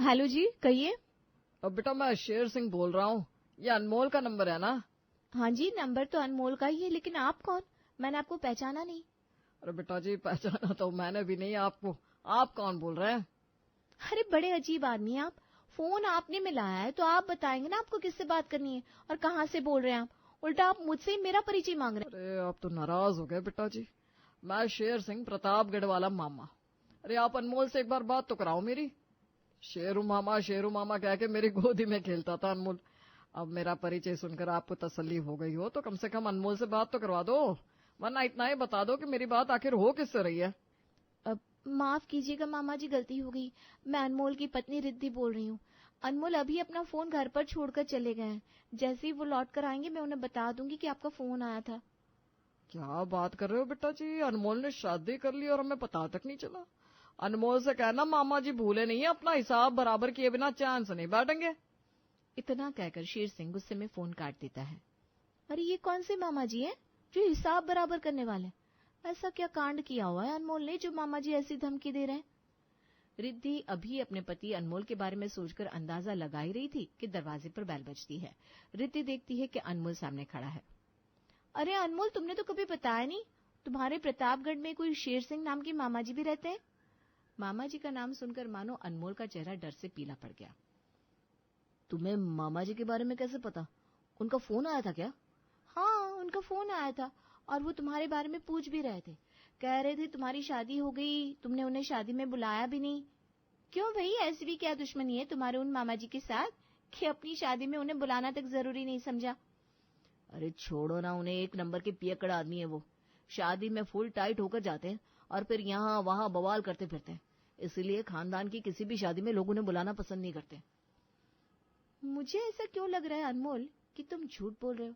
Hello जी, कहिए। अब बेटा मैं शेर सिंह बोल रहा हूँ। ये अनमोल का नंबर है ना? हाँ जी, नंबर तो अनमोल का ही है, लेकिन आप कौन? मैंने आपको पहचाना नहीं। अरे बेटा जी, पहचाना तो मैंने भी नहीं आपको। आप कौन बोल रहे हैं? अरे बड़े अजीब आदमी हैं आप। फोन आपने मिलाया है तो आप बताएंगे ना आपको किससे बात करनी है और कहाँ से बोल रहे हैं आप। उल्टा आप मुझसे ही मेरा परिचय मांग रहे अरे आप तो नाराज हो गए बेटा जी। मैं शेर सिंह, प्रतापगढ़ वाला मामा। अरे आप अनमोल से एक बार बात तो कराओ मेरी। शेरू मामा कह के मेरी गोदी में खेलता था अनमोल। अब मेरा परिचय सुनकर आपको तसल्ली हो गई हो तो कम से कम अनमोल से बात तो करवा दो, वरना इतना ही बता दो कि मेरी बात आखिर हो किससे रही है। हैं। माफ कीजिएगा मामा जी, गलती हो गई। मैं अनमोल की पत्नी रिद्धि बोल रही हूँ। अनमोल अभी अपना फोन घर पर छोड़कर चले गए हैं। जैसे ही वो लौट कर आएंगे मैं उन्हें बता दूंगी कि आपका फोन आया था। क्या बात कर रहे हो बेटा जी? अनमोल ने शादी कर ली और हमें पता तक नहीं चला। अनमोल से कहना मामा जी भूले नहीं है, अपना हिसाब बराबर किए बिना चैन से नहीं बैठेंगे। इतना कहकर शेर सिंह गुस्से में फोन काट देता है। अरे ये कौन से मामा जी हैं जो हिसाब बराबर करने वाले हैं? ऐसा क्या कांड किया हुआ है अनमोल ने जो मामा जी ऐसी धमकी दे रहे हैं? रिद्धि अभी अपने पति अनमोल के बारे में सोचकर अंदाजा लगा ही रही थी कि दरवाजे पर बेल बजती है। रिद्धि देखती है कि अनमोल सामने खड़ा है। अरे अनमोल, तुमने तो कभी बताया नहीं। तुम्हारे प्रतापगढ़ में कोई शेर सिंह नाम के मामा जी भी रहते हैं? मामा जी का नाम सुनकर मानो अनमोल का चेहरा डर से पीला पड़ गया। तुम्हें मामा जी के बारे में कैसे पता? उनका फोन आया था क्या? हाँ, उनका फोन आया था और वो तुम्हारे बारे में पूछ भी रहे थे। कह रहे थे तुम्हारी शादी हो गई, तुमने उन्हें शादी में बुलाया भी नहीं। क्यों भाई, ऐसी भी क्या दुश्मनी है तुम्हारे उन मामा जी के साथ कि अपनी शादी में उन्हें बुलाना तक जरूरी नहीं समझा? अरे छोड़ो ना उन्हें, एक नंबर के पियक्कड़ आदमी है वो। शादी में फुल टाइट होकर जाते हैं और फिर यहाँ वहां बवाल करते फिरते हैं। इसीलिए खानदान की किसी भी शादी में लोग उन्हें बुलाना पसंद नहीं करते। मुझे ऐसा क्यों लग रहा है अनमोल कि तुम झूठ बोल रहे हो?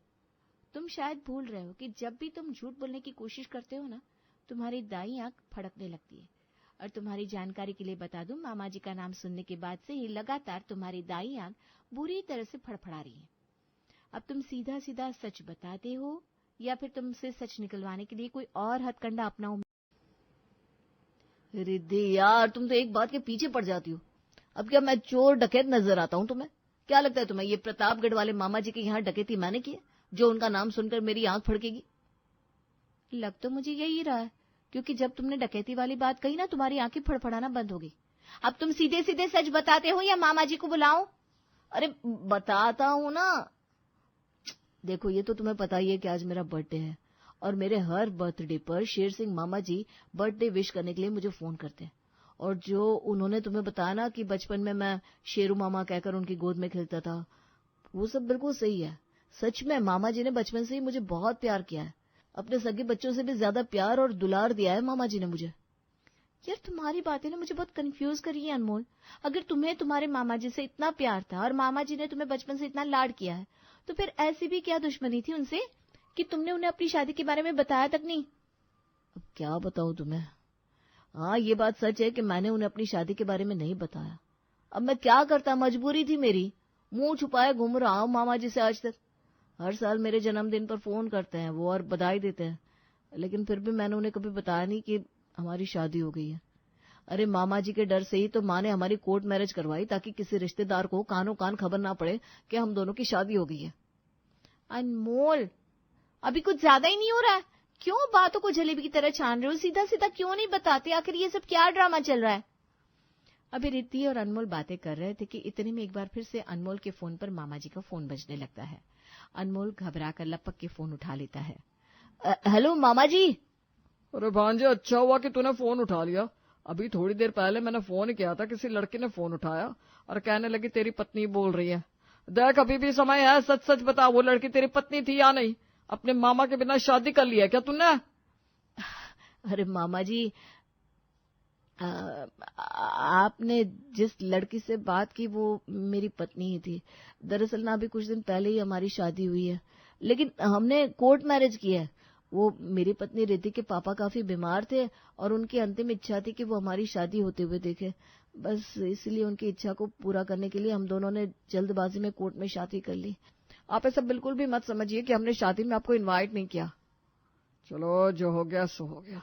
तुम शायद भूल रहे हो कि जब भी तुम झूठ बोलने की कोशिश करते हो ना, तुम्हारी दाईं आंख फड़कने लगती है। और तुम्हारी जानकारी के लिए बता दूं, मामा जी का नाम सुनने के बाद से ही लगातार तुम्हारी दाईं आंख बुरी तरह से फड़फड़ा रही है। अब तुम सीधा सीधा सच बताते हो या फिर तुमसे सच निकलवाने के लिए कोई और हथकंडा अपनाओ? रिद्धि यार, तुम तो एक बात के पीछे पड़ जाती हो। अब क्या मैं चोर डकैत नजर आता हूँ तुम्हें? क्या लगता है तुम्हें ये प्रतापगढ़ वाले मामा जी के यहाँ डकैती मैंने की है जो उनका नाम सुनकर मेरी आंख फड़केगी? लग तो मुझे यही रहा है, क्योंकि जब तुमने डकैती वाली बात कही ना, तुम्हारी आंखें फड़फड़ाना बंद हो गई। अब तुम सीधे सीधे सच बताते हो या मामा जी को बुलाऊं? अरे बताता हूं ना। देखो, ये तो तुम्हें पता ही है कि आज मेरा बर्थडे है और मेरे हर बर्थडे पर शेर सिंह मामा जी बर्थडे विश करने के लिए मुझे फोन करते हैं। और जो उन्होंने तुम्हें बताया ना कि बचपन में मैं शेरू मामा कहकर उनकी गोद में खेलता था, वो सब बिल्कुल सही है। सच में मामा जी ने बचपन से ही मुझे बहुत प्यार किया है। अपने सगे बच्चों से भी ज्यादा प्यार और दुलार दिया है मामा जी ने मुझे। यार, तुम्हारी बातें ना मुझे बहुत कंफ्यूज करी है अनमोल। अगर तुम्हें तुम्हारे मामा जी से इतना प्यार था और मामा जी ने तुम्हें बचपन से इतना लाड किया है, तो फिर ऐसी भी क्या दुश्मनी थी उनसे कि तुमने उन्हें अपनी शादी के बारे में बताया तक नहीं? अब क्या बताऊं तुम्हें। हाँ, ये बात सच है कि मैंने उन्हें अपनी शादी के बारे में नहीं बताया। अब मैं क्या करता, मजबूरी थी मेरी। मुंह छुपाए घूम रहा हूं मामा जी से आज तक। हर साल मेरे जन्मदिन पर फोन करते हैं वो और बधाई देते हैं, लेकिन फिर भी मैंने उन्हें कभी बताया नहीं कि हमारी शादी हो गई है। अरे मामा जी के डर से ही तो माँ ने हमारी कोर्ट मैरिज करवाई, ताकि किसी रिश्तेदार को कानों कान खबर ना पड़े कि हम दोनों की शादी हो गई है। अनमोल, अभी कुछ ज्यादा ही नहीं हो रहा है? क्यों बातों को जलेबी की तरह छान रहे हो? सीधा सीधा क्यों नहीं बताते? आखिर ये सब क्या ड्रामा चल रहा है? अभी रिद्धि और अनमोल बातें कर रहे थे कि इतने में एक बार फिर से अनमोल के फोन पर मामा जी का फोन बजने लगता है। अनमोल घबराकर लपक के फोन उठा लेता है। हेलो मामा जी। अरे भांजे, अच्छा हुआ कि तूने फोन उठा लिया। अभी थोड़ी देर पहले मैंने फोन किया था, किसी लड़के ने फोन उठाया और कहने लगी तेरी पत्नी बोल रही है। देख, अभी भी समय है, सच सच बता, वो लड़की तेरी पत्नी थी या नहीं? अपने मामा के बिना शादी कर ली है क्या तूने? अरे मामा जी, आपने जिस लड़की से बात की वो मेरी पत्नी ही थी। दरअसल ना अभी कुछ दिन पहले ही हमारी शादी हुई है, लेकिन हमने कोर्ट मैरिज की है। वो मेरी पत्नी रिद्धि के पापा काफी बीमार थे और उनकी अंतिम इच्छा थी कि वो हमारी शादी होते हुए देखे। बस इसलिए उनकी इच्छा को पूरा करने के लिए हम दोनों ने जल्दबाजी में कोर्ट में शादी कर ली। आप ऐसा बिल्कुल भी मत समझिए कि हमने शादी में आपको इनवाइट नहीं किया। चलो, जो हो गया सो हो गया,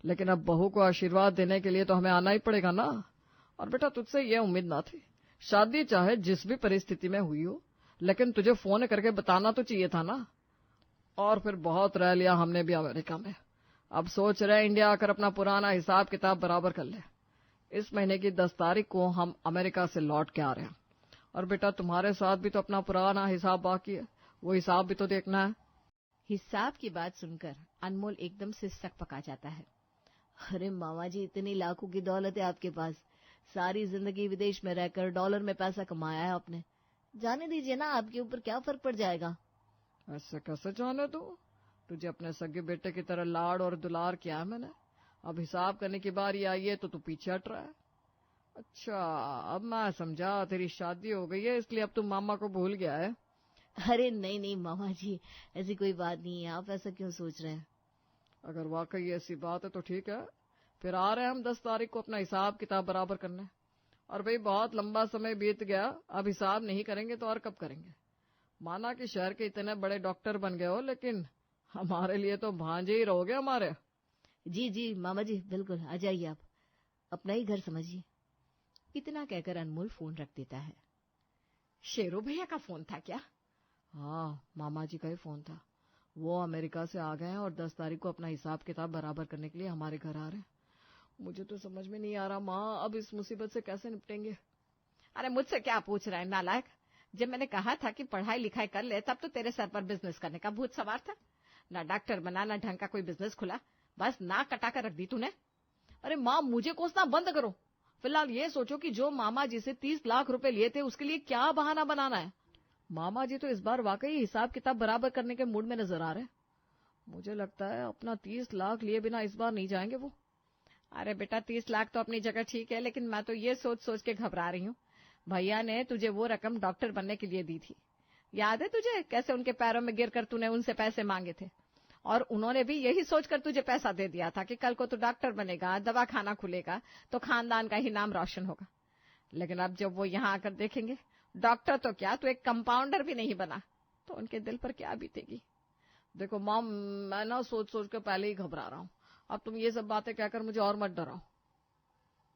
लेकिन अब बहू को आशीर्वाद देने के लिए तो हमें आना ही पड़ेगा ना। और बेटा, तुझसे ये उम्मीद ना थी शादी चाहे जिस भी परिस्थिति में हुई हो, लेकिन तुझे फोन करके बताना तो चाहिए था ना। और फिर बहुत रह लिया हमने भी अमेरिका में। अब सोच रहे इंडिया आकर अपना पुराना हिसाब किताब बराबर कर ले। इस महीने की 10 तारीख को हम अमेरिका से लौट के आ रहे हैं। और बेटा तुम्हारे साथ भी तो अपना पुराना हिसाब बाकी है, वो हिसाब भी तो देखना है। हिसाब की बात सुनकर अनमोल एकदम से सक पका जाता है। अरे मामा जी, इतनी लाखों की दौलत है आपके पास, सारी जिंदगी विदेश में रहकर डॉलर में पैसा कमाया है आपने, जाने दीजिए ना, आपके ऊपर क्या फर्क पड़ जाएगा। ऐसे कैसे जाने दो, तुझे अपने सगे बेटे की तरह लाड़ और दुलार किया है मैंने। अब हिसाब करने की बारी आई है तो तू पीछे हट रहा है। अच्छा, अब मैं समझा, तेरी शादी हो गई है इसलिए अब तू मामा को भूल गया है। अरे नहीं नहीं मामा जी, ऐसी कोई बात नहीं है, आप ऐसा क्यों सोच रहे हैं। अगर वाकई ऐसी बात है तो ठीक है, फिर आ रहे हैं हम 10 तारीख को अपना हिसाब किताब बराबर करने। और भाई बहुत लंबा समय बीत गया, अब हिसाब नहीं करेंगे तो और कब करेंगे। माना कि शहर के इतने बड़े डॉक्टर बन गए हो, लेकिन हमारे लिए तो भांजे ही रहोगे हमारे। जी जी मामा जी, बिल्कुल आ जाइए, आप अपना ही घर समझिए। इतना कहकर अनमोल फोन रख देता है। शेरू भैया का फोन था क्या? हाँ, मामा जी का ही फोन था। वो अमेरिका से आ गए हैं और 10 तारीख को अपना हिसाब किताब बराबर करने के लिए हमारे घर आ रहे हैं। मुझे तो समझ में नहीं आ रहा माँ, अब इस मुसीबत से कैसे निपटेंगे। अरे मुझसे क्या पूछ रहा है नालायक, जब मैंने कहा था कि पढ़ाई लिखाई कर ले तब तो तेरे सर पर बिजनेस करने का भूत सवार था। ना डॉक्टर बना, ना ढंग का कोई बिजनेस खुला, बस नाक कटा कर रख दी तूने। अरे माँ, मुझे कोसना बंद करो। फिलहाल ये सोचो कि जो मामा जी से 30 लाख रुपए लिए थे उसके लिए क्या बहाना बनाना है। मामा जी तो इस बार वाकई हिसाब किताब बराबर करने के मूड में नजर आ रहे हैं। मुझे लगता है अपना 30 लाख लिए बिना इस बार नहीं जाएंगे वो। अरे बेटा 30 लाख तो अपनी जगह ठीक है, लेकिन मैं तो ये सोच सोच के घबरा रही हूँ। भैया ने तुझे वो रकम डॉक्टर बनने के लिए दी थी, याद है तुझे कैसे उनके पैरों में गिर कर तूने उनसे पैसे मांगे थे। और उन्होंने भी यही सोचकर तुझे पैसा दे दिया था कि कल को तू डॉक्टर बनेगा, दवा खाना खुलेगा तो खानदान का ही नाम रोशन होगा। लेकिन अब जब वो यहाँ आकर देखेंगे डॉक्टर तो क्या, तू एक कंपाउंडर भी नहीं बना, तो उनके दिल पर क्या बीतेगी। देखो माम, मैं ना सोच सोच के पहले ही घबरा रहा हूँ। अब तुम ये सब बातें कहकर मुझे और मत डराओ।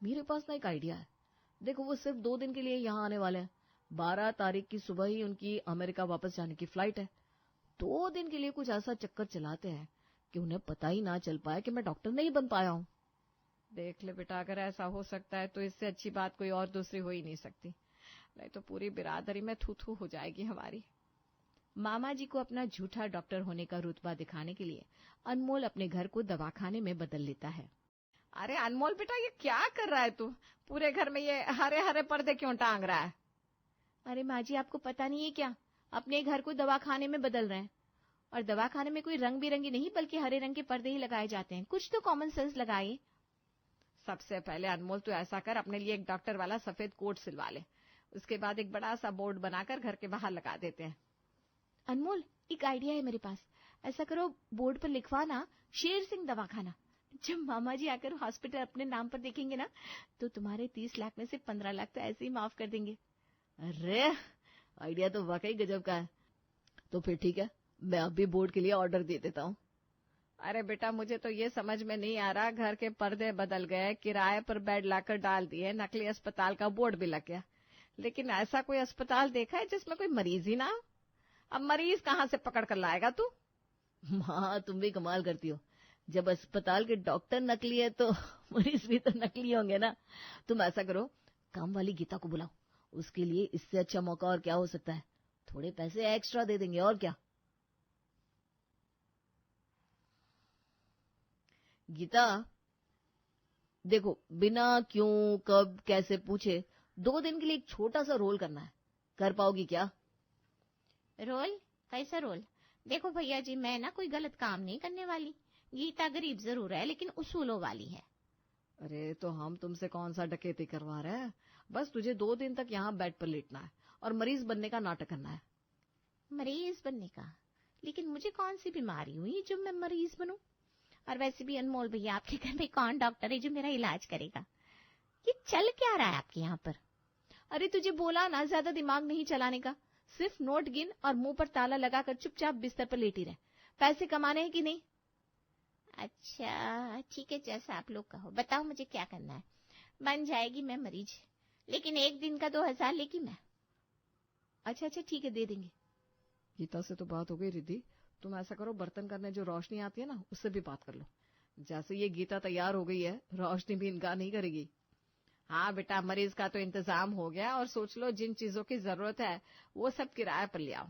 मेरे पास ना एक आइडिया है। देखो, वो सिर्फ 2 दिन के लिए यहाँ आने वाले हैं। 12 तारीख की सुबह ही उनकी अमेरिका वापस जाने की फ्लाइट है। 2 दिन के लिए कुछ ऐसा चक्कर चलाते हैं कि उन्हें पता ही ना चल पाए कि मैं डॉक्टर नहीं बन पाया हूँ। देख ले बेटा, अगर ऐसा हो सकता है तो इससे अच्छी बात कोई और दूसरी हो ही नहीं सकती, नहीं तो पूरी बिरादरी में थू थू हो जाएगी हमारी। मामा जी को अपना झूठा डॉक्टर होने का रुतबा दिखाने के लिए अनमोल अपने घर को दवाखाने में बदल लेता है। अरे अनमोल बेटा, ये क्या कर रहा है तू? पूरे घर में ये हरे हरे पर्दे क्यों टांग रहा है? अरे माँ जी, आपको पता नहीं है क्या, अपने घर को दवाखाने में बदल रहे हैं। और दवाखाने में कोई रंग बिरंगी नहीं बल्कि हरे रंग के पर्दे ही लगाए जाते हैं। कुछ तो कॉमन सेंस लगाइए। सबसे पहले अनमोल तू ऐसा कर, अपने लिए एक डॉक्टर वाला सफेद कोट सिलवा ले, उसके बाद एक बड़ा सा बोर्ड बनाकर घर के बाहर लगा देते हैं। अनमोल, एक आइडिया है मेरे पास। ऐसा करो, बोर्ड पर लिखवाना शेर सिंह दवाखाना। जब मामा जी आकर हॉस्पिटल अपने नाम पर देखेंगे ना, तो तुम्हारे 30 लाख में से 15 लाख तो ऐसे ही माफ कर देंगे। अरे आइडिया तो वाकई गजब का है। तो फिर ठीक है, मैं अभी बोर्ड के लिए ऑर्डर दे देता हूँ। अरे बेटा, मुझे तो ये समझ में नहीं आ रहा, घर के पर्दे बदल गए, किराए पर बेड लाकर डाल दिए, नकली अस्पताल का बोर्ड भी लग गया, लेकिन ऐसा कोई अस्पताल देखा है जिसमें कोई मरीज ही ना हो? अब मरीज कहाँ से पकड़ कर लाएगा तू? माँ, तुम भी कमाल करती हो। जब अस्पताल के डॉक्टर नकली है तो मरीज भी तो नकली होंगे ना। तुम ऐसा करो, काम वाली गीता को बुलाओ, उसके लिए इससे अच्छा मौका और क्या हो सकता है। थोड़े पैसे एक्स्ट्रा दे देंगे, और क्या। गीता, देखो, बिना क्यों कब कैसे पूछे 2 दिन के लिए एक छोटा सा रोल करना है, कर पाओगी क्या? रोल? कैसा रोल? देखो भैया जी, मैं ना कोई गलत काम नहीं करने वाली। गीता गरीब जरूर है लेकिन उसूलों वाली है। अरे तो हम तुमसे कौन सा डकैती करवा रहे हैं, बस तुझे 2 दिन तक यहाँ बेड पर लेटना है और मरीज बनने का नाटक करना है। मरीज बनने का? लेकिन मुझे कौन सी बीमारी हुई जो मैं मरीज बनूं? और वैसे भी अनमोल भैया, आपके घर में कौन डॉक्टर है जो मेरा इलाज करेगा? ये चल क्या रहा है आपके यहाँ पर? अरे तुझे बोला ना, ज्यादा दिमाग नहीं चलाने का, सिर्फ नोट गिन और मुंह पर ताला लगाकर चुपचाप बिस्तर पर लेटी रह। पैसे कमाने हैं कि नहीं? अच्छा ठीक है, जैसा आप लोग कहो। बताओ मुझे क्या करना है। बन जाएगी मैं मरीज, लेकिन एक दिन का 2000 लेगी मैं। अच्छा ठीक है, दे देंगे। गीता से तो बात हो गई रिद्धि, तुम ऐसा करो, बर्तन करने जो रोशनी आती है ना, उससे भी बात कर लो। जैसे ये गीता तैयार हो गई है, रोशनी भी इनकार नहीं करेगी। हाँ बेटा, मरीज का तो इंतजाम हो गया, और सोच लो जिन चीजों की जरूरत है वो सब किराए पर ले आओ।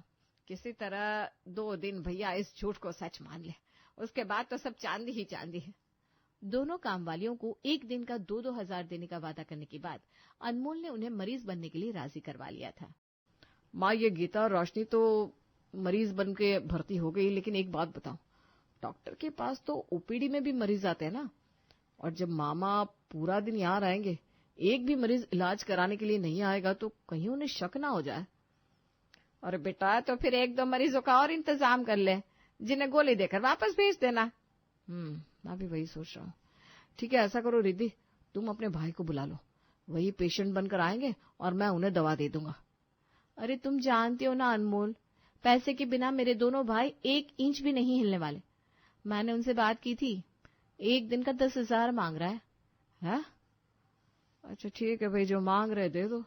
किसी तरह 2 दिन भैया इस झूठ को सच मान ले, उसके बाद तो सब चांदी ही चांदी है। दोनों कामवालियों को एक दिन का 2-2 हजार देने का वादा करने के बाद अनमोल ने उन्हें मरीज बनने के लिए राजी करवा लिया था। माँ, ये गीता और रोशनी तो मरीज बन के भर्ती हो गई, लेकिन एक बात बताओ, डॉक्टर के पास तो ओपीडी में भी मरीज आते हैं ना, और जब मामा पूरा दिन यहाँ रहेंगे, एक भी मरीज इलाज कराने के लिए नहीं आएगा तो कहीं उन्हें शक ना हो जाए। और बेटा तो फिर 1-2 मरीजों का और इंतजाम कर ले, जिन्हें गोली देकर वापस भेज देना। मैं भी वही सोच रहा हूँ। ठीक है, ऐसा करो रिद्धि, तुम अपने भाई को बुला लो, वही पेशेंट बनकर आएंगे और मैं उन्हें दवा दे दूंगा। अरे तुम जानते हो ना अनमोल, पैसे के बिना मेरे दोनों भाई 1 इंच भी नहीं हिलने वाले। मैंने उनसे बात की थी, एक दिन का 10,000 मांग रहा है। अच्छा ठीक है भाई, जो मांग रहे दे दो।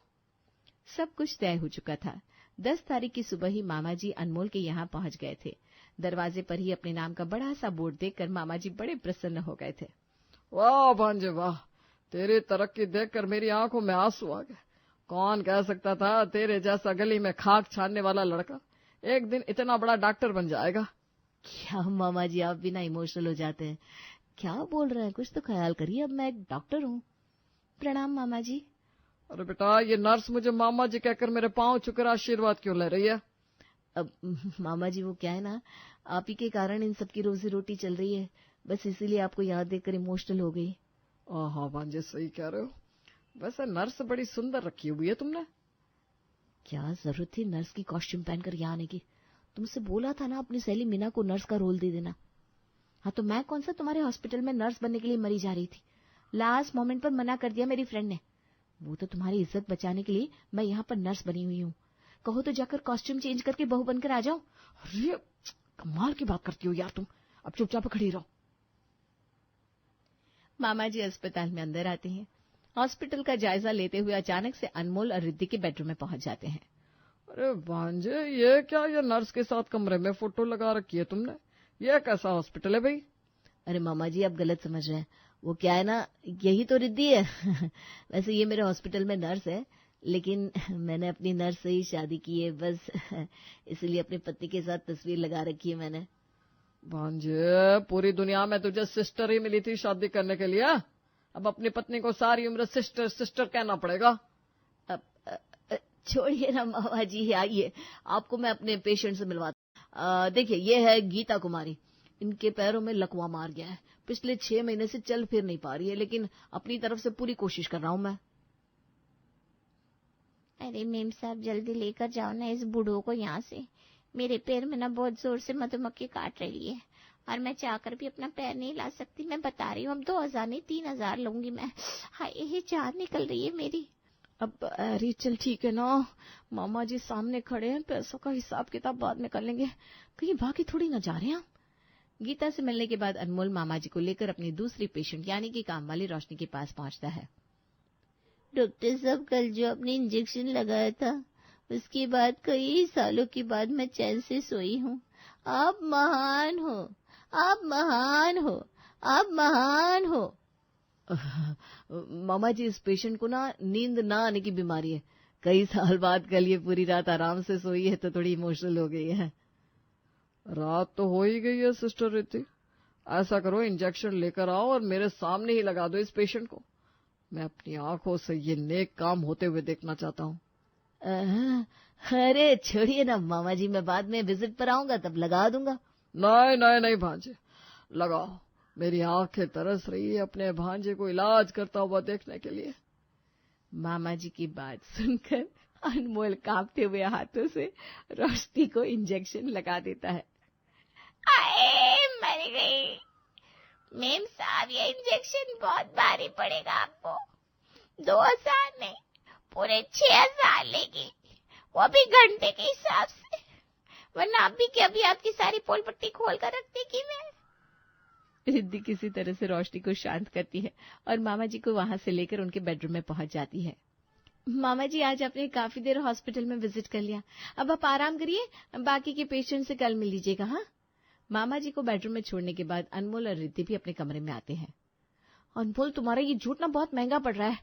सब कुछ तय हो चुका था। 10 तारीख की सुबह ही मामा जी अनमोल के यहाँ पहुंच गए थे। दरवाजे पर ही अपने नाम का बड़ा सा बोर्ड देखकर मामा जी बड़े प्रसन्न हो गए थे। वाह भांजे वाह, तेरी तरक्की देखकर मेरी आंखों में आंसू आ गए। कौन कह सकता था तेरे जैसा गली में खाक छानने वाला लड़का एक दिन इतना बड़ा डॉक्टर बन जाएगा। क्या मामा जी, आप बिना इमोशनल हो जाते हैं। क्या बोल रहे हैं, कुछ तो ख्याल करिए, अब मैं एक डॉक्टर हूँ। प्रणाम मामा जी। अरे बेटा, ये नर्स मुझे मामा जी कहकर मेरे पांव छूकर आशीर्वाद क्यों ले रही है? अब मामा जी, वो क्या है ना, आप ही के कारण इन सबकी रोजी रोटी चल रही है, बस इसीलिए आपको याद देखकर इमोशनल हो गई। हाँ भांजे, सही कह रहे हो। वैसे नर्स बड़ी सुंदर रखी हुई है तुमने। क्या जरूरत थी नर्स की कॉस्ट्यूम पहनकर यहाँ आने की? तुमसे बोला था ना अपनी सहेली मीना को नर्स का रोल दे देना। हाँ तो मैं कौन सा तुम्हारे हॉस्पिटल में नर्स बनने के लिए मरी जा रही थी? लास्ट मोमेंट पर मना कर दिया मेरी फ्रेंड ने। वो तो तुम्हारी इज्जत बचाने के लिए मैं यहाँ पर नर्स बनी हुई हूँ। कहो तो जाकर कॉस्ट्यूम चेंज करके बहू बनकर आ जाओ। अरे कमाल की बात करती हो यार तुम, अब चुपचाप खड़ी रहो। मामा जी अस्पताल में अंदर आते हैं। हॉस्पिटल का जायजा लेते हुए अचानक से अनमोल और रिद्धि के बेडरूम में पहुंच जाते हैं। अरे भांजे, ये क्या, ये नर्स के साथ कमरे में फोटो लगा रखी है तुमने? ये कैसा हॉस्पिटल है भाई? अरे मामा जी, आप गलत समझ रहे हैं। वो क्या है ना, यही तो रिद्धि है। वैसे ये मेरे हॉस्पिटल में नर्स है, लेकिन मैंने अपनी नर्स से ही शादी की है, बस इसलिए अपनी पत्नी के साथ तस्वीर लगा रखी है मैंने। भांजे, पूरी दुनिया में तुझे सिस्टर ही मिली थी शादी करने के लिए, अब अपनी पत्नी को सारी उम्र सिस्टर सिस्टर कहना पड़ेगा। छोड़िए ना मामा जी, आइए आपको मैं अपने पेशेंट से मिलवाता। देखिए, ये है गीता कुमारी। इनके पैरों में लकवा मार गया है, पिछले 6 महीने से चल फिर नहीं पा रही है, लेकिन अपनी तरफ से पूरी कोशिश कर रहा हूं मैं। अरे मेम साहब, जल्दी लेकर जाओ ना इस बूढ़ों को यहाँ से। मेरे पैर में ना बहुत जोर से मधुमक्खी काट रही है, और मैं चाहकर भी अपना पैर नहीं ला सकती। मैं बता रही हूँ, अब 2000 नहीं 3000 लूंगी मैं। हाय, ये जान निकल रही है मेरी। अब अरे चल ठीक है ना, मामा जी सामने खड़े हैं, पैसों का हिसाब किताब बाद में कर लेंगे, कहीं बाकी थोड़ी ना जा रहे हैं। गीता से मिलने के बाद अनमोल मामा जी को लेकर अपनी दूसरी पेशेंट यानी कि काम वाली रोशनी के पास पहुंचता है। डॉक्टर साहब, कल जो आपने इंजेक्शन लगाया था, उसके बाद कई सालों के बाद मैं चैन से सोई हूँ। आप महान हो, आप महान हो, आप महान हो। मामा जी, इस पेशेंट को ना नींद ना आने की बीमारी है। कई साल बाद कल ये पूरी रात आराम से सोई है तो थोड़ी इमोशनल हो गई है। रात तो हो ही गई है सिस्टर रिद्धि, ऐसा करो इंजेक्शन लेकर आओ और मेरे सामने ही लगा दो इस पेशेंट को। मैं अपनी आंखों से ये नेक काम होते हुए देखना चाहता हूँ। अरे छोड़िए ना मामा जी, मैं बाद में विजिट पर आऊंगा तब लगा दूंगा। नहीं नहीं नहीं भांजे, लगाओ, मेरी आंखें तरस रही है अपने भांजे को इलाज करता हुआ देखने के लिए। मामा जी की बात सुनकर अनमोल कांपते हुए हाथों से रोशनी को इंजेक्शन लगा देता है। आए, मर गई। मेम साहब, ये इंजेक्शन बहुत भारी पड़ेगा आपको। 2000 नहीं, पूरे 6000 लेगी, वो भी घंटे के हिसाब से, वरना आप भी क्या भी आपकी सारी पोल पट्टी खोल कर रख देगी मैं। रिद्धि किसी तरह से रोशनी को शांत करती है और मामा जी को वहां से लेकर उनके बेडरूम में पहुंच जाती है। मामा जी आज आपने काफी देर हॉस्पिटल में विजिट कर लिया, अब आप आराम करिए, बाकी के पेशेंट से कल मिल लीजिएगा। हाँ, मामा जी को बेडरूम में छोड़ने के बाद अनमोल और रिद्धि भी अपने कमरे में आते हैं। अनमोल, तुम्हारा ये झूठ ना बहुत महंगा पड़ रहा है।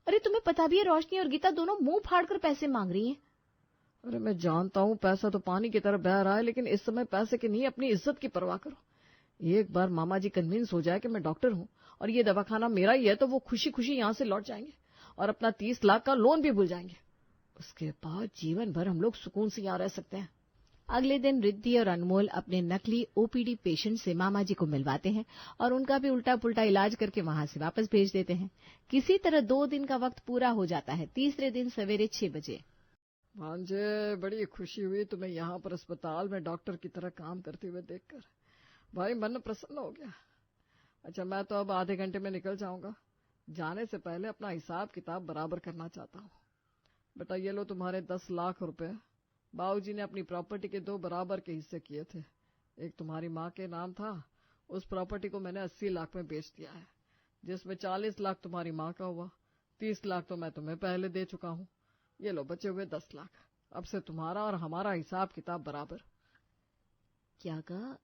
अरे तुम्हें पता भी है रोशनी और गीता दोनों मुंह फाड़कर पैसे मांग रही हैं। अरे मैं जानता हूँ पैसा तो पानी की तरह बह रहा है, लेकिन इस समय पैसे की नहीं, अपनी इज्जत की परवाह करो। एक बार मामा जी कन्विंस हो जाए कि मैं डॉक्टर हूँ और ये दवाखाना मेरा ही है, तो वो खुशी खुशी यहाँ से लौट जाएंगे और अपना 30 लाख का लोन भी भूल जाएंगे। उसके बाद जीवन भर हम लोग सुकून से यहाँ रह सकते हैं। अगले दिन रिद्धि और अनमोल अपने नकली ओपीडी पेशेंट से मामा जी को मिलवाते हैं और उनका भी उल्टा पुल्टा इलाज करके वहां से वापस भेज देते हैं। किसी तरह 2 दिन का वक्त पूरा हो जाता है। तीसरे दिन सवेरे 6 बजे। भांजे, बड़ी खुशी हुई तुम्हें यहाँ पर अस्पताल में डॉक्टर की तरह काम करते हुए देखकर। भाई, मन प्रसन्न हो गया। अच्छा, मैं तो अब आधे घंटे में निकल जाऊंगा। जाने से पहले अपना हिसाब किताब बराबर करना चाहता हूँ। बेटा, ये लो तुम्हारे 10 लाख रुपए। बाबूजी ने अपनी प्रॉपर्टी के 2 बराबर के हिस्से किए थे। एक तुम्हारी माँ के नाम था, उस प्रॉपर्टी को मैंने 80 लाख में बेच दिया है, जिसमें 40 लाख तुम्हारी माँ का हुआ। 30 लाख तो मैं तुम्हें पहले दे चुका हूँ। ये लो बचे हुए 10 लाख। अब से तुम्हारा और हमारा हिसाब किताब बराबर। क्या कहा?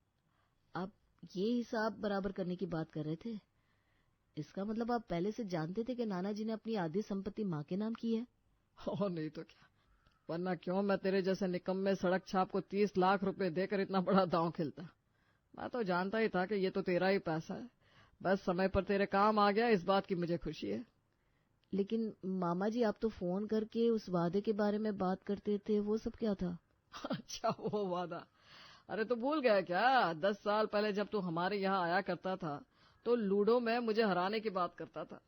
आप ये हिसाब बराबर करने की बात कर रहे थे? इसका मतलब आप पहले से जानते थे कि नाना जी ने अपनी आधी संपत्ति माँ के नाम की है? और नहीं तो क्या, वरना क्यों मैं तेरे जैसे निकम्मे सड़क छाप को 30 लाख रुपए देकर इतना बड़ा दांव खेलता। मैं तो जानता ही था कि ये तो तेरा ही पैसा है, बस समय पर तेरे काम आ गया, इस बात की मुझे खुशी है। लेकिन मामा जी, आप तो फोन करके उस वादे के बारे में बात करते थे, वो सब क्या था? अच्छा, वो वादा? अरे तो भूल गया क्या? 10 साल पहले जब तू हमारे यहाँ आया करता था तो लूडो में मुझे हराने की बात करता था।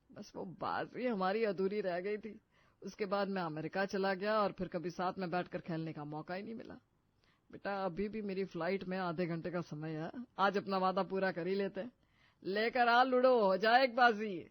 बस वो बाजी हमारी अधूरी रह गई थी। उसके बाद मैं अमेरिका चला गया और फिर कभी साथ में बैठकर खेलने का मौका ही नहीं मिला। बेटा, अभी भी मेरी फ्लाइट में आधे घंटे का समय है। आज अपना वादा पूरा कर ही लेते हैं। लेकर आ लूडो, हो जाए एक बाजी।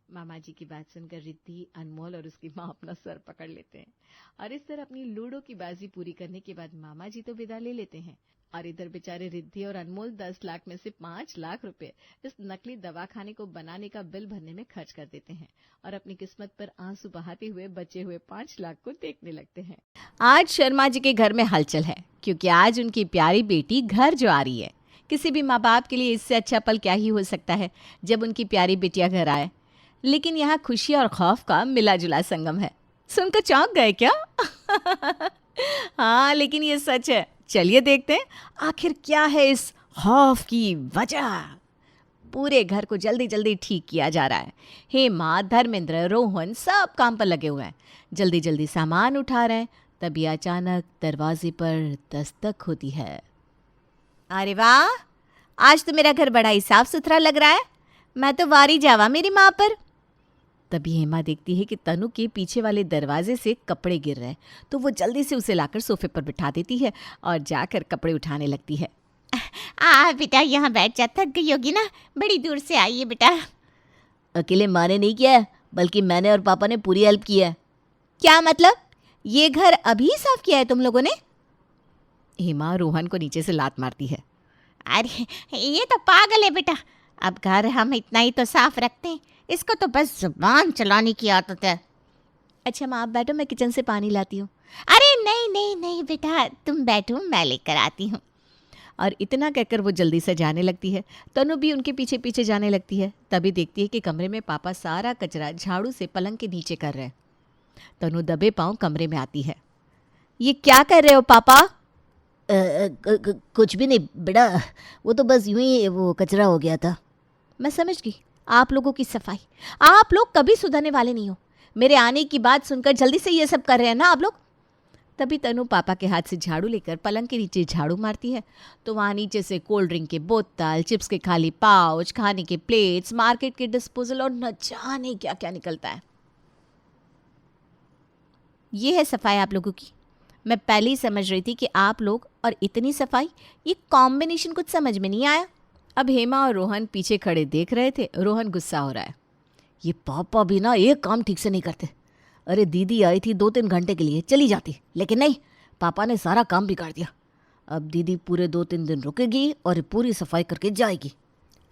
मामा जी की बात सुनकर रिद्धि, अनमोल और उसकी माँ अपना सर पकड़ लेते हैं और इस तरह अपनी लूडो की बाजी पूरी करने के बाद मामा जी तो विदा ले लेते हैं और इधर बेचारे रिद्धि और अनमोल 10 लाख में से 5 लाख रुपए इस नकली दवाखाने को बनाने का बिल भरने में खर्च कर देते हैं और अपनी किस्मत पर आंसू बहाते हुए बचे हुए 5 लाख को देखने लगते हैं। आज शर्मा जी के घर में हलचल है, क्योंकि आज उनकी प्यारी बेटी घर जो आ रही है। किसी भी माँ बाप के लिए इससे अच्छा पल क्या ही हो सकता है जब उनकी प्यारी बेटियां घर आए। लेकिन यहाँ खुशी और खौफ का मिला जुला संगम है। सुनकर चौंक गए क्या? हाँ, लेकिन ये सच है। चलिए देखते हैं आखिर क्या है इस खौफ की वजह। पूरे घर को जल्दी जल्दी ठीक किया जा रहा है। हेमा, धर्मेंद्र, रोहन सब काम पर लगे हुए हैं, जल्दी जल्दी सामान उठा रहे हैं। तभी अचानक दरवाजे पर दस्तक होती है। अरे वाह, आज तो मेरा घर बड़ा ही साफ सुथरा लग रहा है। मैं तो वारी जावा मेरी माँ पर। तभी हेमा देखती है कि तनु के पीछे वाले दरवाजे से कपड़े गिर रहे हैं, तो वो जल्दी से उसे लाकर सोफे पर बिठा देती है और जाकर कपड़े उठाने लगती है। बेटा, यहाँ बैठ जा, थक गई होगी ना, बड़ी दूर से आई है बेटा। अकेले माँ ने नहीं किया है, बल्कि मैंने और पापा ने पूरी हेल्प की है। क्या मतलब? ये घर अभी साफ किया है तुम लोगों ने? हेमा रोहन को नीचे से लात मारती है। अरे ये तो पागल है बेटा, अब घर हम इतना ही तो साफ रखते हैं, इसको तो बस जुबान चलाने की आदत है। अच्छा माँ, आप बैठो, मैं किचन से पानी लाती हूँ। अरे नहीं नहीं नहीं बेटा, तुम बैठो, मैं लेकर आती हूँ। और इतना कहकर वो जल्दी से जाने लगती है। तनु भी उनके पीछे पीछे जाने लगती है। तभी देखती है कि कमरे में पापा सारा कचरा झाड़ू से पलंग के नीचे कर रहे हैं। तनु दबे पांव कमरे में आती है। ये क्या कर रहे हो पापा? कुछ भी नहीं बेटा, वो तो बस यूं ही वो कचरा हो गया था। मैं समझ गई, आप लोगों की सफाई। आप लोग कभी सुधरने वाले नहीं हो। मेरे आने की बात सुनकर जल्दी से ये सब कर रहे हैं ना आप लोग। तभी तनु पापा के हाथ से झाड़ू लेकर पलंग के नीचे झाड़ू मारती है, तो वहाँ नीचे से कोल्ड ड्रिंक के बोतल, चिप्स के खाली पाउच, खाने के प्लेट्स, मार्केट के डिस्पोजल और न जाने क्या क्या निकलता है। ये है सफाई आप लोगों की। मैं पहले ही समझ रही थी कि आप लोग और इतनी सफाई, ये कॉम्बिनेशन कुछ समझ में नहीं आया। अब हेमा और रोहन पीछे खड़े देख रहे थे। रोहन गुस्सा हो रहा है। ये पापा भी ना एक काम ठीक से नहीं करते। अरे दीदी आई थी 2-3 घंटे के लिए, चली जाती, लेकिन नहीं, पापा ने सारा काम बिगाड़ दिया। अब दीदी पूरे 2-3 दिन रुकेगी और पूरी सफाई करके जाएगी।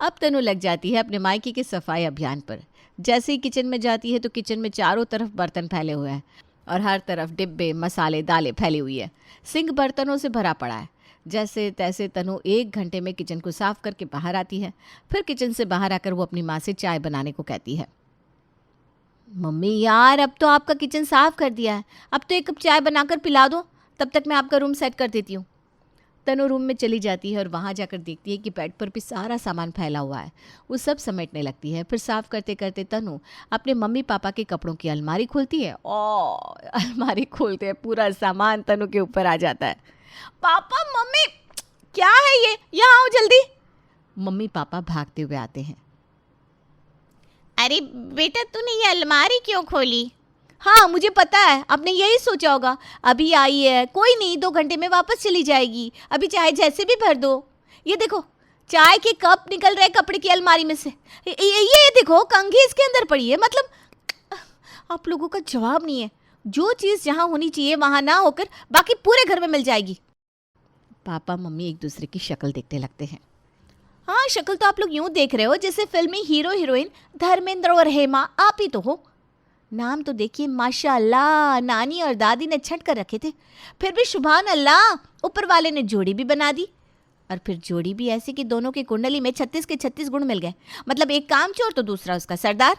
अब तनु लग जाती है अपने मायके के सफाई अभियान पर। जैसे ही किचन में जाती है तो किचन में चारों तरफ बर्तन फैले हुए हैं और हर तरफ डिब्बे, मसाले, दालें फैली हुई है। सिंक बर्तनों से भरा पड़ा है। जैसे तैसे तनु 1 घंटे में किचन को साफ करके बाहर आती है। फिर किचन से बाहर आकर वो अपनी माँ से चाय बनाने को कहती है। मम्मी यार, अब तो आपका किचन साफ कर दिया है, अब तो 1 कप चाय बनाकर पिला दो, तब तक मैं आपका रूम सेट कर देती हूँ। तनु रूम में चली जाती है और वहाँ जाकर देखती है कि बेड पर भी सारा सामान फैला हुआ है। वो सब समेटने लगती है। फिर साफ करते करते तनु अपने मम्मी पापा के कपड़ों की अलमारी खोलती है और अलमारी खोलते हैं पूरा सामान तनु के ऊपर आ जाता है। पापा, मम्मी, क्या है ये? यहाँ आओ जल्दी। मम्मी पापा भागते हुए आते हैं। अरे बेटा, तूने ये अलमारी क्यों खोली? हाँ, मुझे पता है, आपने यही सोचा होगा, अभी आई है, कोई नहीं, 2 घंटे में वापस चली जाएगी, अभी चाय जैसे भी भर दो। ये देखो, चाय के कप निकल रहे कपड़े की अलमारी में से। ये देखो, कंघी इसके अंदर पड़ी है। मतलब आप लोगों का जवाब नहीं है। जो चीज़ जहाँ होनी चाहिए वहाँ ना होकर बाकी पूरे घर में मिल जाएगी। पापा मम्मी एक दूसरे की शक्ल देखने लगते हैं। हाँ, शक्ल तो आप लोग यूं देख रहे हो जैसे फिल्मी हीरो हीरोइन धर्मेंद्र और हेमा आप ही तो हो। नाम तो देखिए, माशाअल्लाह, नानी और दादी ने छट कर रखे थे, फिर भी सुभान अल्लाह, ऊपर वाले ने जोड़ी भी बना दी। और फिर जोड़ी भी ऐसी कि दोनों की कुंडली में 36 के 36 गुण मिल गए। मतलब एक कामचोर तो दूसरा उसका सरदार।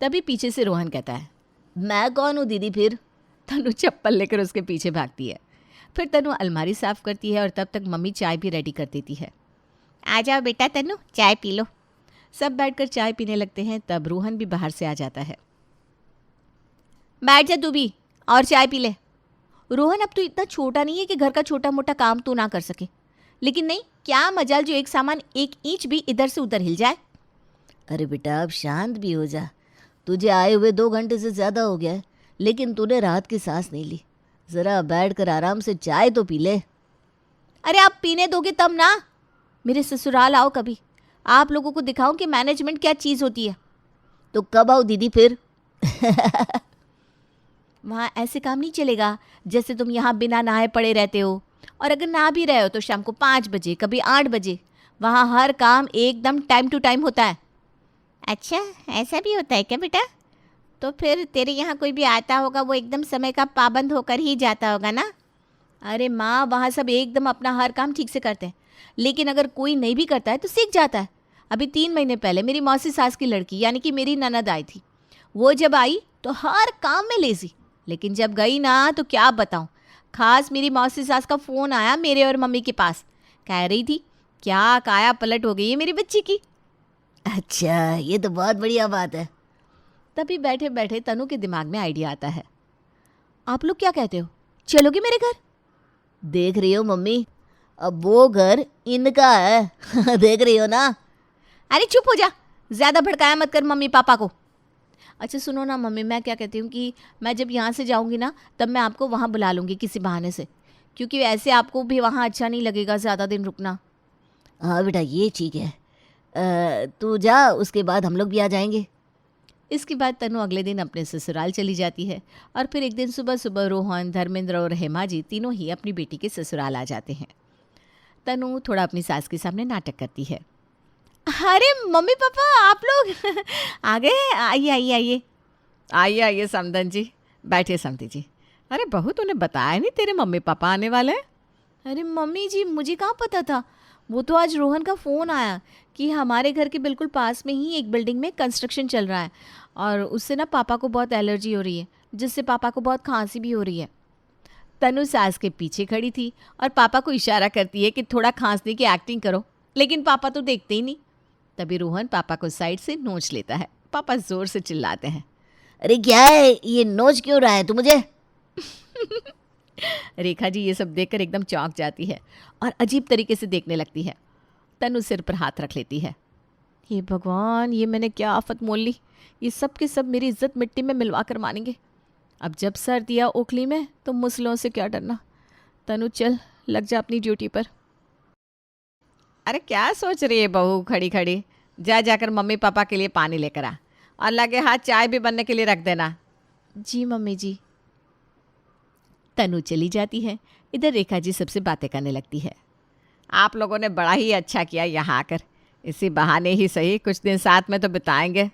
तभी पीछे से रोहन कहता है, मैं कौन हूँ दीदी फिर? तनु चप्पल लेकर उसके पीछे भागती है। फिर तनु अलमारी साफ करती है और तब तक मम्मी चाय भी रेडी कर देती है। आ जाओ बेटा तनु, चाय पी लो। सब बैठकर चाय पीने लगते हैं। तब रोहन भी बाहर से आ जाता है। बैठ जा तू भी और चाय पी ले। रोहन, अब तो इतना छोटा नहीं है कि घर का छोटा मोटा काम तू ना कर सके, लेकिन नहीं, क्या मजाल जो एक सामान 1 इंच भी इधर से उधर हिल जाए। अरे बेटा, अब शांत भी हो जा। तुझे आए हुए 2 घंटे से ज़्यादा हो गया है, लेकिन तूने राहत की सांस नहीं ली। ज़रा बैठ कर आराम से चाय तो पी ले। अरे आप पीने दोगे तब ना। मेरे ससुराल आओ कभी, आप लोगों को दिखाऊं कि मैनेजमेंट क्या चीज़ होती है। तो कब आओ दीदी फिर? वहाँ ऐसे काम नहीं चलेगा जैसे तुम यहाँ बिना नहाए पड़े रहते हो। और अगर ना भी रहे हो तो शाम को 5 बजे, कभी 8 बजे। वहाँ हर काम एकदम टाइम टू टाइम होता है। अच्छा, ऐसा भी होता है क्या बेटा? तो फिर तेरे यहाँ कोई भी आता होगा, वो एकदम समय का पाबंद होकर ही जाता होगा ना? अरे माँ, वहाँ सब एकदम अपना हर काम ठीक से करते हैं, लेकिन अगर कोई नहीं भी करता है तो सीख जाता है। अभी 3 महीने पहले मेरी मौसी सास की लड़की यानी कि मेरी ननद आई थी। वो जब आई तो हर काम में लेजी, लेकिन जब गई ना तो क्या बताऊं, खास मेरी मौसी सास का फ़ोन आया मेरे और मम्मी के पास। कह रही थी, क्या काया पलट हो गई है मेरी बच्ची की। अच्छा, ये तो बहुत बढ़िया बात है। तभी बैठे बैठे तनु के दिमाग में आइडिया आता है। आप लोग क्या कहते हो, चलोगे मेरे घर? देख रही हो मम्मी, अब वो घर इनका है। देख रही हो ना। अरे चुप हो जा, ज़्यादा भड़काया मत कर मम्मी पापा को। अच्छा सुनो ना मम्मी, मैं क्या कहती हूँ कि मैं जब यहाँ से जाऊँगी ना तब मैं आपको वहाँ बुला लूँगी किसी बहाने से, क्योंकि ऐसे आपको भी वहाँ अच्छा नहीं लगेगा ज़्यादा दिन रुकना। हाँ बेटा, ये ठीक है, तू जा, उसके बाद हम लोग भी आ जाएंगे। इसके बाद तनु अगले दिन अपने ससुराल चली जाती है और फिर एक दिन सुबह सुबह रोहन, धर्मेंद्र और हेमा जी तीनों ही अपनी बेटी के ससुराल आ जाते हैं। तनु थोड़ा अपनी सास के सामने नाटक करती है। अरे मम्मी पापा, आप लोग आ गए हैं? आइए आइए आइए। आइए आइए समधन जी, बैठिए समधी जी। अरे बहू, तूने बताया नहीं तेरे मम्मी पापा आने वाले हैं? अरे मम्मी जी, मुझे कहाँ पता था। वो तो आज रोहन का फ़ोन आया कि हमारे घर के बिल्कुल पास में ही एक बिल्डिंग में कंस्ट्रक्शन चल रहा है और उससे ना पापा को बहुत एलर्जी हो रही है, जिससे पापा को बहुत खांसी भी हो रही है। तनु सास के पीछे खड़ी थी और पापा को इशारा करती है कि थोड़ा खांसने की एक्टिंग करो, लेकिन पापा तो देखते ही नहीं। तभी रोहन पापा को साइड से नोच लेता है। पापा जोर से चिल्लाते हैं, अरे क्या है ये, नोच क्यों रहा है तू मुझे? रेखा जी ये सब देखकर एकदम चौंक जाती है और अजीब तरीके से देखने लगती है। तनु सिर पर हाथ रख लेती है। हे भगवान, ये मैंने क्या आफत मोल ली। ये सब के सब मेरी इज्जत मिट्टी में मिलवा कर मानेंगे। अब जब सर दिया ओखली में तो मुसलों से क्या डरना। तनु चल, लग जा अपनी ड्यूटी पर। अरे क्या सोच रही है बहू खड़ी खड़ी? जा जाकर मम्मी पापा के लिए पानी लेकर आ और लगे हाथ चाय भी बनने के लिए रख देना। जी मम्मी जी। तनु चली जाती है। इधर रेखा जी सबसे बातें करने लगती है। आप लोगों ने बड़ा ही अच्छा किया यहाँ आकर। इसी बहाने ही सही कुछ दिन साथ में तो बिताएंगे।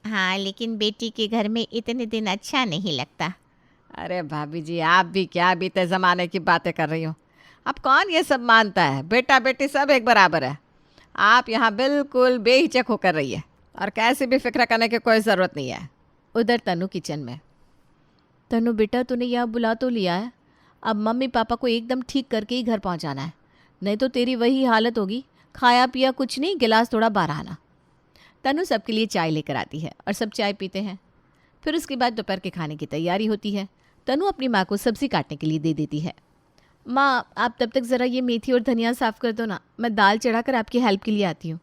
हाँ, लेकिन बेटी के घर में इतने दिन अच्छा नहीं लगता। अरे भाभी जी, आप भी क्या बीते ज़माने की बातें कर रही हो। अब कौन ये सब मानता है, बेटा बेटी सब एक बराबर है। आप यहाँ बिल्कुल बेहिचक होकर रहिए और कैसी भी फिक्र करने की कोई ज़रूरत नहीं है। उधर तनु किचन में। तनु बेटा, तूने यहाँ बुला तो लिया है, अब मम्मी पापा को एकदम ठीक करके ही घर पहुँचाना है, नहीं तो तेरी वही हालत होगी, खाया पिया कुछ नहीं, गिलास थोड़ा बाहर आना। तनु सबके लिए चाय लेकर आती है और सब चाय पीते हैं। फिर उसके बाद दोपहर के खाने की तैयारी होती है। तनु अपनी माँ को सब्जी काटने के लिए दे देती है। माँ, आप तब तक ज़रा ये मेथी और धनिया साफ़ कर दो ना, मैं दाल चढ़ाकर आपकी हेल्प के लिए आती हूँ।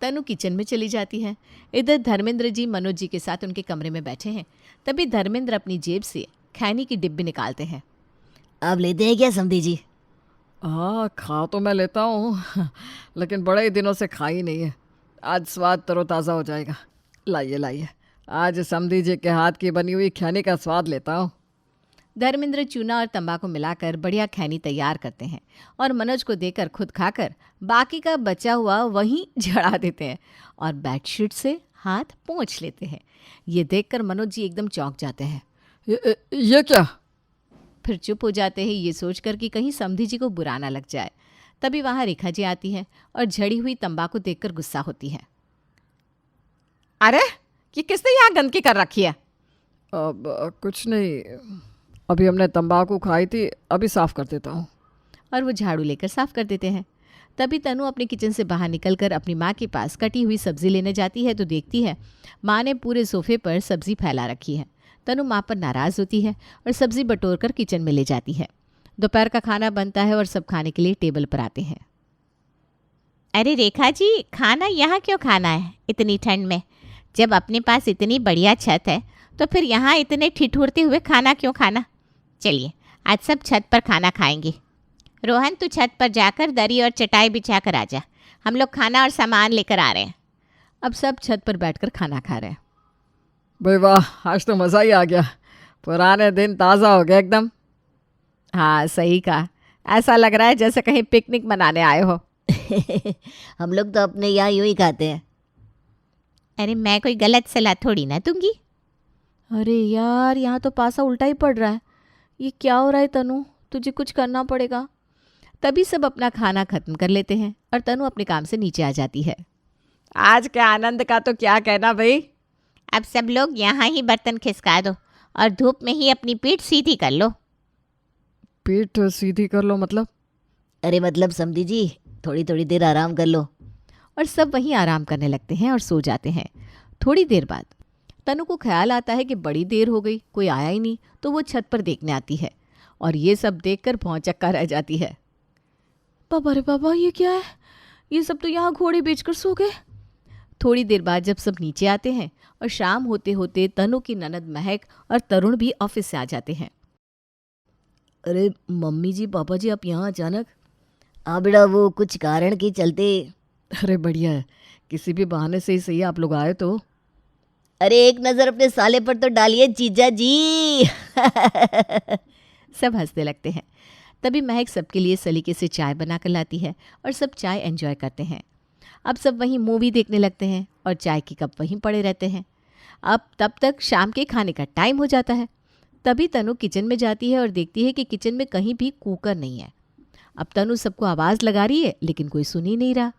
तनु किचन में चली जाती है। इधर धर्मेंद्र जी मनोज जी के साथ उनके कमरे में बैठे हैं। तभी धर्मेंद्र अपनी जेब से खैनी की डिब्बी निकालते हैं। आप लेते हैं क्या समधी जी? हाँ, खा तो मैं लेता हूँ लेकिन बड़े ही दिनों से खा ही नहीं है। आज स्वाद तरोताज़ा हो जाएगा। लाइए लाइए, आज समधी जी के हाथ की बनी हुई खैनी का स्वाद लेता हूँ। धर्मेंद्र चूना और तंबाकू मिलाकर बढ़िया खैनी तैयार करते हैं और मनोज को देकर खुद खाकर बाकी का बचा हुआ वहीं झड़ा देते हैं और बेडशीट से हाथ पोंछ लेते हैं। ये देखकर मनोज जी एकदम चौंक जाते हैं। ये क्या? फिर चुप हो जाते हैं, ये सोचकर कि कहीं समधी जी को बुरा ना लग जाए। तभी वहाँ रेखा जी आती है और झड़ी हुई तंबाकू देखकर गुस्सा होती है। अरे, ये किसने यहाँ गंदगी कर रखी है? अब कुछ नहीं, अभी हमने तंबाकू खाई थी, अभी साफ़ कर देता हूँ। और वो झाड़ू लेकर साफ कर देते हैं। तभी तनु अपने किचन से बाहर निकलकर अपनी माँ के पास कटी हुई सब्जी लेने जाती है तो देखती है माँ ने पूरे सोफे पर सब्जी फैला रखी है। तनु माँ पर नाराज़ होती है और सब्जी बटोर कर किचन में ले जाती है। दोपहर का खाना बनता है और सब खाने के लिए टेबल पर आते हैं। अरे रेखा जी, खाना यहाँ क्यों खाना है इतनी ठंड में? जब अपने पास इतनी बढ़िया छत है तो फिर यहाँ इतने ठिठुरते हुए खाना क्यों खाना? चलिए, आज सब छत पर खाना खाएंगे। रोहन, तू छत पर जाकर दरी और चटाई बिछा कर आ जा, हम लोग खाना और सामान लेकर आ रहे हैं। अब सब छत पर बैठकर खाना खा रहे हैं। भाई वाह, आज तो मज़ा ही आ गया, पुराने दिन ताज़ा हो गए एकदम। हाँ, सही कहा, ऐसा लग रहा है जैसे कहीं पिकनिक मनाने आए हो। हम लोग तो अपने यहाँ यूं ही खाते हैं। अरे मैं कोई गलत सलाह थोड़ी ना दूंगी। अरे यार, यहाँ तो पासा उल्टा ही पड़ रहा है। ये क्या हो रहा है तनु? तुझे कुछ करना पड़ेगा। तभी सब अपना खाना खत्म कर लेते हैं और तनु अपने काम से नीचे आ जाती है। आज के आनंद का तो क्या कहना भाई। अब सब लोग यहाँ ही बर्तन खिसका दो और धूप में ही अपनी पीठ सीधी कर लो। पीठ सीधी कर लो मतलब? अरे मतलब समधी जी, थोड़ी थोड़ी देर आराम कर लो। और सब वहीं आराम करने लगते हैं और सो जाते हैं। थोड़ी देर बाद तनु को ख्याल आता है कि बड़ी देर हो गई, कोई आया ही नहीं, तो वो छत पर देखने आती है और ये सब देखकर भौंचक्का रह जाती है। बाबा रे बाबा, ये क्या है? ये सब तो यहाँ घोड़े बेचकर सो गए। थोड़ी देर बाद जब सब नीचे आते हैं और शाम होते होते तनु की ननद महक और तरुण भी ऑफिस से आ जाते हैं। अरे मम्मी जी, पापा जी, आप यहाँ अचानक? हाँ बेटा, वो कुछ कारण के चलते। अरे बढ़िया है, किसी भी बहाने से ही सही आप लोग आए तो। अरे एक नज़र अपने साले पर तो डालिए जीजा जी। सब हंसने लगते हैं। तभी महक सबके लिए सलीके से चाय बनाकर लाती है और सब चाय एंजॉय करते हैं। अब सब वहीं मूवी देखने लगते हैं और चाय के कप वहीं पड़े रहते हैं। अब तब तक शाम के खाने का टाइम हो जाता है। तभी तनु किचन में जाती है और देखती है कि किचन में कहीं भी कुकर नहीं है। अब तनु सबको आवाज़ लगा रही है लेकिन कोई सुन ही नहीं रहा।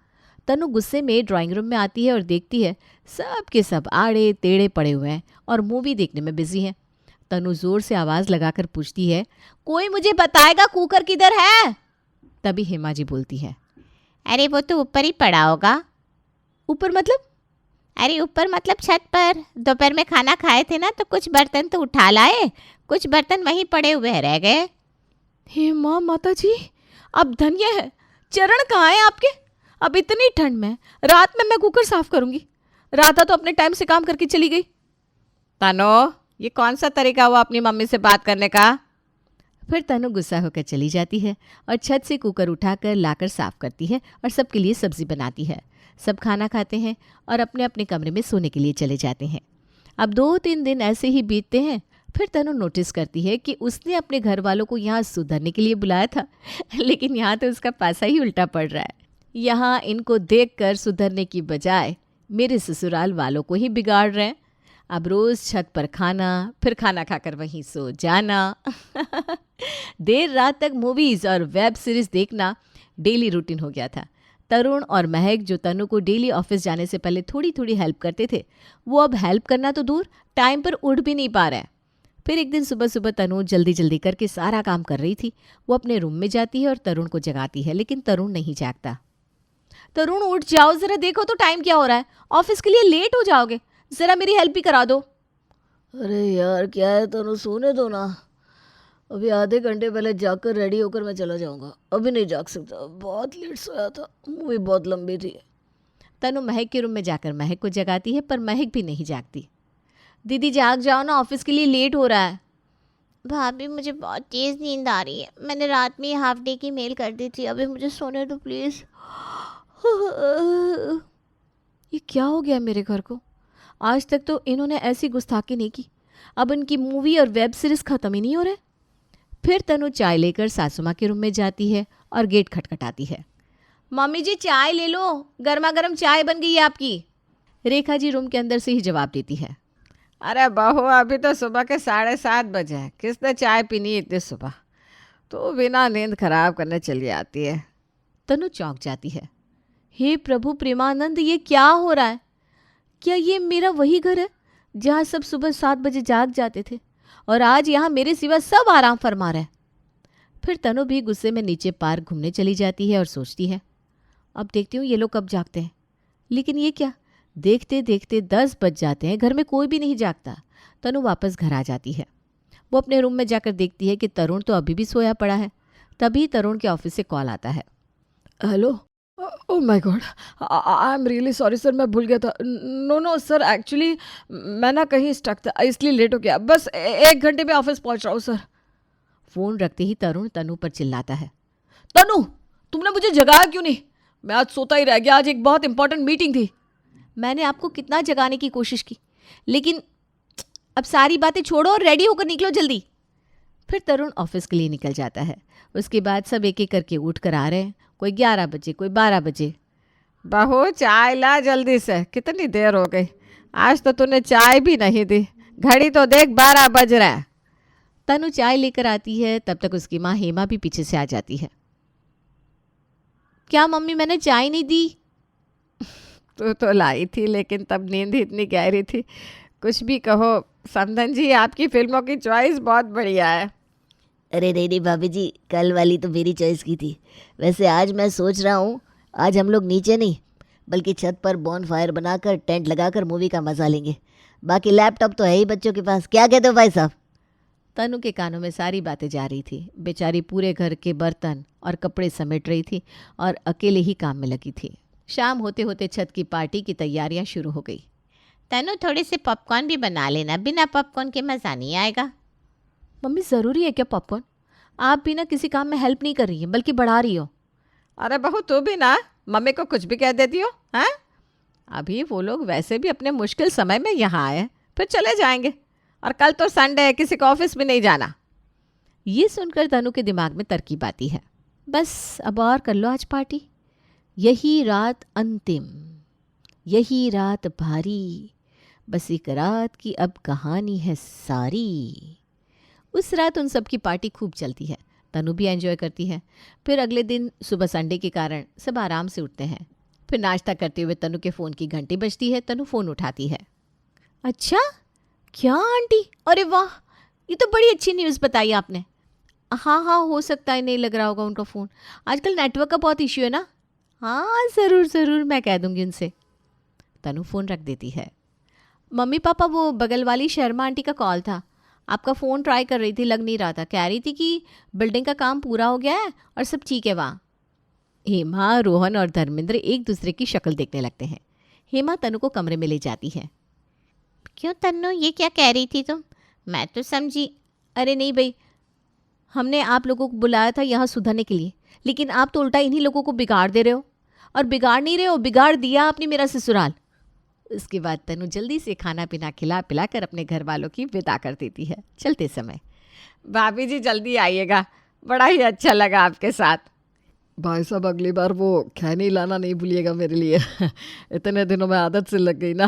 तनु गुस्से में ड्राइंग रूम में आती है और देखती है सब के सब आड़े टेढ़े पड़े हुए हैं और मूवी देखने में बिजी हैं। तनु जोर से आवाज़ लगाकर पूछती है, कोई मुझे बताएगा कुकर किधर है? तभी हेमा जी बोलती है, अरे वो तो ऊपर ही पड़ा होगा। ऊपर मतलब? अरे ऊपर मतलब छत पर। दोपहर में खाना खाए थे ना, तो कुछ बर्तन तो उठा लाए, कुछ बर्तन वहीं पड़े हुए रह गए। हेमा माता जी, अब धन्य है। चरण कहाँ है आपके? अब इतनी ठंड में रात में मैं कुकर साफ करूंगी। राधा तो अपने टाइम से काम करके चली गई। तनु, ये कौन सा तरीका हुआ अपनी मम्मी से बात करने का? फिर तनु गुस्सा होकर चली जाती है और छत से कुकर उठाकर लाकर साफ करती है और सबके लिए सब्जी बनाती है। सब खाना खाते हैं और अपने अपने कमरे में सोने के लिए चले जाते हैं। अब 2-3 दिन ऐसे ही बीतते हैं। फिर तनु नोटिस करती है कि उसने अपने घर वालों को यहाँ सुधरने के लिए बुलाया था, लेकिन यहाँ तो उसका पासा ही उल्टा पड़ रहा है। यहाँ इनको देखकर सुधरने की बजाय मेरे ससुराल वालों को ही बिगाड़ रहे हैं। अब रोज छत पर खाना, फिर खाना खाकर वहीं सो जाना। देर रात तक मूवीज और वेब सीरीज देखना डेली रूटीन हो गया था। तरुण और महक जो तनु को डेली ऑफिस जाने से पहले थोड़ी थोड़ी हेल्प करते थे, वो अब हेल्प करना तो दूर, टाइम पर उठ भी नहीं पा रहा है। फिर एक दिन सुबह सुबह तनु जल्दी जल्दी करके सारा काम कर रही थी। वो अपने रूम में जाती है और तरुण को जगाती है, लेकिन तरुण नहीं जागता। तरुण उठ जाओ जरा, देखो तो टाइम क्या हो रहा है, ऑफिस के लिए लेट हो जाओगे, जरा मेरी हेल्प भी करा दो। अरे यार क्या है तनु, सोने दो ना, अभी आधे घंटे पहले जाकर रेडी होकर मैं चला जाऊंगा, अभी नहीं जाग सकता, बहुत लेट सोया था, मूवी बहुत लंबी थी। तनु महक के रूम में जाकर महक को जगाती है, पर महक भी नहीं जागती। दीदी जाग जाओ ना, ऑफिस के लिए लेट हो रहा है। भाभी मुझे बहुत तेज नींद आ रही है, मैंने रात में हाफ डे की मेल कर दी थी, अभी मुझे सोने दो प्लीज। ये क्या हो गया मेरे घर को, आज तक तो इन्होंने ऐसी गुस्ताखी नहीं की, अब इनकी मूवी और वेब सीरीज खत्म ही नहीं हो रहे। फिर तनु चाय लेकर सासू माँ के रूम में जाती है और गेट खटखटाती है। मम्मी जी चाय ले लो, गर्मा गर्म चाय बन गई है आपकी। रेखा जी रूम के अंदर से ही जवाब देती है। अरे बहू, अभी तो सुबह के 7:30 बजे हैं, किसने चाय पीनी इतनी सुबह, तो बिना नींद खराब करने चली आती है। तनु चौंक जाती है। हे प्रभु प्रेमानंद, ये क्या हो रहा है? क्या ये मेरा वही घर है जहाँ सब सुबह 7 बजे जाग जाते थे और आज यहाँ मेरे सिवा सब आराम फरमा रहे हैं? फिर तनु भी गुस्से में नीचे पार्क घूमने चली जाती है और सोचती है, अब देखती हूँ ये लोग कब जागते हैं। लेकिन ये क्या, देखते देखते 10 बज जाते हैं, घर में कोई भी नहीं जागता। तनु वापस घर आ जाती है। वो अपने रूम में जाकर देखती है कि तरुण तो अभी भी सोया पड़ा है। तभी तरुण के ऑफिस से कॉल आता है। Hello, oh my God, I am really sorry sir, मैं भूल गया था। नो सर, एक्चुअली मैं ना कहीं स्टक था, इसलिए लेट हो गया, बस 1 घंटे में ऑफिस पहुंच रहा हूँ सर। फोन रखते ही तरुण तनु पर चिल्लाता है। तनु, तुमने मुझे जगाया क्यों नहीं? मैं आज सोता ही रह गया, आज एक बहुत इंपॉर्टेंट मीटिंग थी। मैंने आपको कितना जगाने की कोशिश की, लेकिन अब सारी बातें छोड़ो और रेडी होकर निकलो जल्दी। फिर तरुण ऑफिस के लिए निकल जाता है। उसके बाद सब एक एक करके उठ कर आ रहे हैं, कोई 11 बजे, कोई 12 बजे। बहू चाय ला जल्दी से, कितनी देर हो गई, आज तो तूने चाय भी नहीं दी, घड़ी तो देख 12 बज रहा है। तनु चाय लेकर आती है, तब तक उसकी माँ हेमा भी पीछे से आ जाती है। क्या मम्मी, मैंने चाय नहीं दी? तू तो लाई थी, लेकिन तब नींद ही इतनी गहरी थी। कुछ भी कहो समधन जी, आपकी फिल्मों की चॉइस बहुत बढ़िया है। अरे नहीं भाभी जी, कल वाली तो मेरी चॉइस की थी। वैसे आज मैं सोच रहा हूँ, आज हम लोग नीचे नहीं बल्कि छत पर बॉन फायर बनाकर टेंट लगाकर मूवी का मजा लेंगे। बाकी लैपटॉप तो है ही बच्चों के पास, क्या कहते हो भाई साहब? तनु के कानों में सारी बातें जा रही थी। बेचारी पूरे घर के बर्तन और कपड़े समेट रही थी और अकेले ही काम में लगी थी। शाम होते होते छत की पार्टी की तैयारियां शुरू हो गई। तनु थोड़े से पॉपकॉर्न भी बना लेना, बिना पॉपकॉर्न के मज़ा नहीं आएगा। मम्मी ज़रूरी है क्या पॉपकॉर्न? आप भी ना किसी काम में हेल्प नहीं कर रही है, बल्कि बढ़ा रही हो। अरे बहू, तू भी ना मम्मी को कुछ भी कह देती हो, हैं? अभी वो लोग वैसे भी अपने मुश्किल समय में यहाँ आए, फिर चले जाएंगे, और कल तो संडे है, किसी को ऑफिस भी नहीं जाना। ये सुनकर तनु के दिमाग में तरकीब आती है। बस अब और कर लो आज पार्टी, यही रात अंतिम, यही रात भारी, बस एक रात की अब कहानी है सारी। उस रात उन सब की पार्टी खूब चलती है। तनु भी एंजॉय करती है। फिर अगले दिन सुबह संडे के कारण सब आराम से उठते हैं। फिर नाश्ता करते हुए तनु के फ़ोन की घंटी बजती है। तनु फ़ोन उठाती है। अच्छा, क्या आंटी? अरे वाह, ये तो बड़ी अच्छी न्यूज़ बताई आपने। हाँ, हो सकता है नहीं लग रहा होगा उनका फ़ोन, आजकल नेटवर्क का बहुत इश्यू है ना। हाँ ज़रूर, मैं कह दूंगी उनसे। तनु फ़ोन रख देती है। मम्मी पापा, वो बगल वाली शर्मा आंटी का कॉल था, आपका फ़ोन ट्राई कर रही थी, लग नहीं रहा था, कह रही थी कि बिल्डिंग का काम पूरा हो गया है और सब ठीक है वहाँ। हेमा, रोहन और धर्मेंद्र एक दूसरे की शक्ल देखने लगते हैं। हेमा तनु को कमरे में ले जाती है। क्यों तन्नू, ये क्या कह रही थी तुम? मैं तो समझी। अरे नहीं भाई, हमने आप लोगों को बुलाया था यहाँ सुधरने के लिए, लेकिन आप तो उल्टा इन्हीं लोगों को बिगाड़ दे रहे हो। और बिगाड़ नहीं रहे हो, बिगाड़ दिया आपने मेरा ससुराल। उसके बाद तनु जल्दी से खाना पीना खिला पिलाकर अपने घर वालों की विदा कर देती है। चलते समय, भाभी जी जल्दी आइएगा, बड़ा ही अच्छा लगा आपके साथ। भाई साहब अगली बार वो खैनी लाना नहीं भूलिएगा मेरे लिए। इतने दिनों में आदत से लग गई ना।